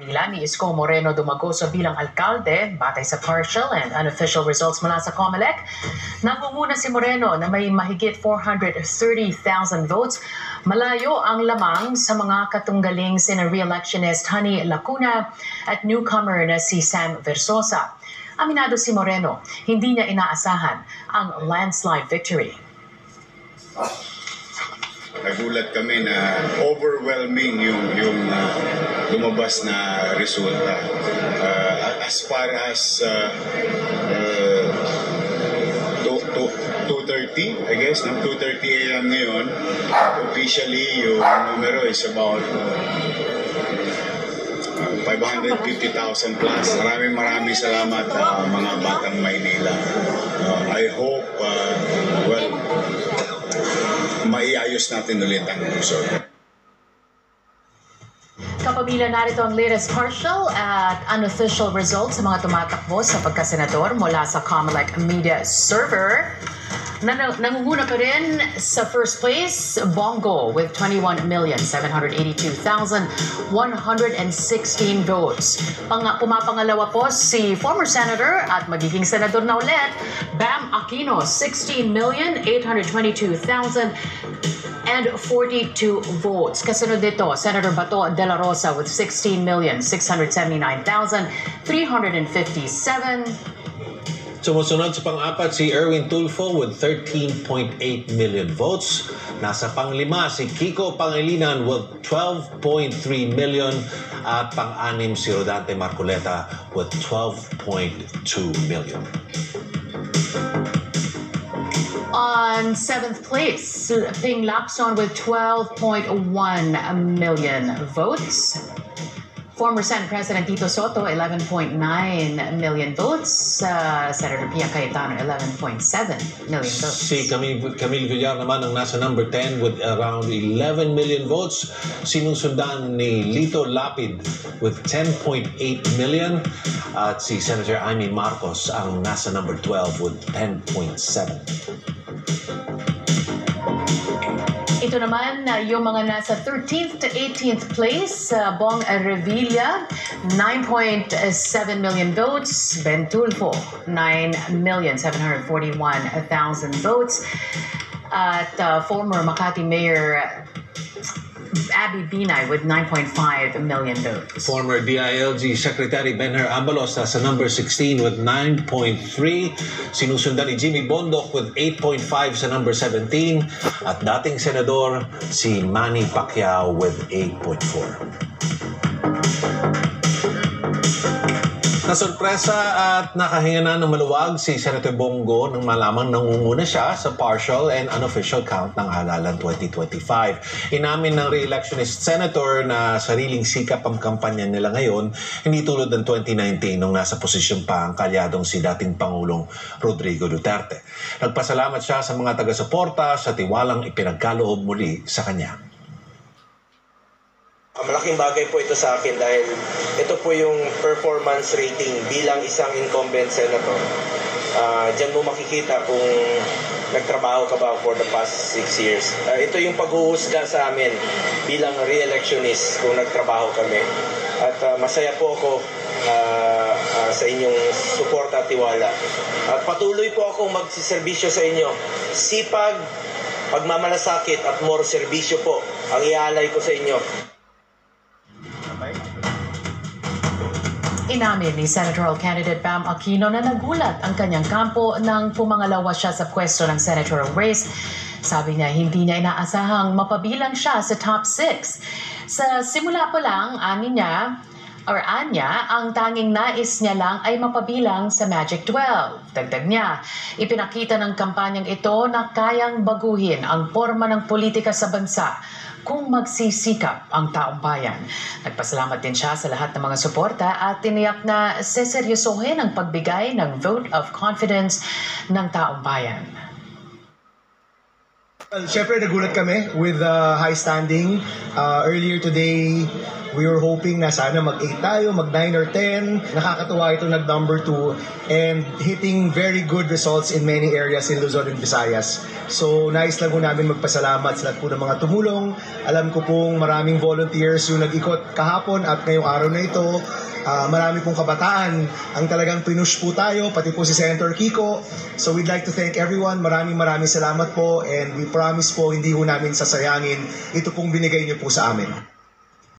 Ni Isko Moreno Dumagoso bilang alkalde, batay sa partial and unofficial results mula sa COMELEC. Nangunguna si Moreno na may mahigit 430,000 votes. Malayo ang lamang sa mga katunggaling sina re-electionist Honey Lacuna at newcomer na si Sam Versosa. Aminado si Moreno, hindi niya inaasahan ang landslide victory. Nagulat kami na overwhelming yung lumabas na resulta. As far as 2:30, I guess, 2:30 a.m. ngayon, officially yung numero is about 550,000 plus. Maraming salamat mga batang Maynila. I hope, maiayos natin ulit ang lungsod. Kapamilya, narito ang latest partial at unofficial results sa mga tumatakbo sa pagkasenador mula sa COMELEC media server. Nangunguna pa rin sa first place, Bongo with 21,782,116 votes. Pumapangalawa po si former senator at magiging senador na ulit, Bam Aquino, 16,822,042 votes. Kasunod dito, Senator Bato de la Rosa with 16,679,357. Sumusunod sa pang-apat si Erwin Tulfo with 13.8 million votes. Nasa pang-lima si Kiko Pangilinan with 12.3 million. At pang-anim si Rodante Marcoleta with 12.2 million. On 7th place, Ping Lacson with 12.1 million votes. Former Senate President Tito Soto, 11.9 million votes. Senator Pia Cayetano, 11.7 million votes. Si Camille Villar naman ang nasa number 10 with around 11 million votes. Sinusundan ni Lito Lapid with 10.8 million. At si Senator Amy Marcos ang nasa number 12 with 10.7. Ito naman, yung mga nasa 13th to 18th place, Bong Revilla, 9.7 million votes. Ben Tulfo, 9,741,000 votes. At former Makati Mayor Abby Binay with 9.5 million votes. Former DILG Secretary Benher Abalos nasa number 16 with 9.3. Sinusundan ni Jimmy Bondoc with 8.5 sa number 17. At dating senador si Manny Pacquiao with 8.4. Nasurpresa at nakahinga na ng maluwag si Senator Bongo nang malamang nangunguna siya sa partial and unofficial count ng halalan 2025. Inamin ng re-electionist senator na sariling sikap ang kampanya nila ngayon, hindi tulad ng 2019 nung nasa posisyon pa ang kalyadong si dating Pangulong Rodrigo Duterte. Nagpasalamat siya sa mga taga-suporta sa tiwalang ipinagkaloob muli sa kanya. Malaking bagay po ito sa akin dahil ito po yung performance rating bilang isang incumbent senator. Diyan mo makikita kung nagtrabaho ka ba for the past 6 years. Ito yung paghuhusga sa amin bilang re-electionist kung nagtrabaho kami. At masaya po ako sa inyong suporta at tiwala. At patuloy po akong magsiservisyo sa inyo. Sipag, pagmamalasakit at more serbisyo po ang iaalay ko sa inyo. Inamin ni senatorial candidate Bam Aquino na nagulat ang kanyang kampo nang pumangalawa siya sa pwesto ng senatorial race. Sabi niya hindi niya inaasahang mapabilang siya sa top 6. Sa simula pa lang, anya, ang tanging nais niya lang ay mapabilang sa Magic 12. Dagdag niya, ipinakita ng kampanyang ito na kayang baguhin ang forma ng politika sa bansa kung magsisikap ang taong bayan. Nagpasalamat din siya sa lahat ng mga suporta at tiniyak na seseryosohin ang pagbigay ng vote of confidence ng taong bayan. Well, syempre nagulat kami with high standing. Earlier today, We were hoping na sana mag-8 tayo, mag-9 or 10. Nakakatuwa ito nag-number 2 and hitting very good results in many areas in Luzon and Visayas. So, nais lang po namin magpasalamat sa lahat po ng mga tumulong. Alam ko pong maraming volunteers yung nag-ikot kahapon at ngayong araw na ito. Marami pong kabataan ang talagang pinush po tayo, pati po si Senator Kiko. So we'd like to thank everyone. Maraming salamat po and we promise po hindi po namin sasayangin ito pong binigay niyo po sa amin.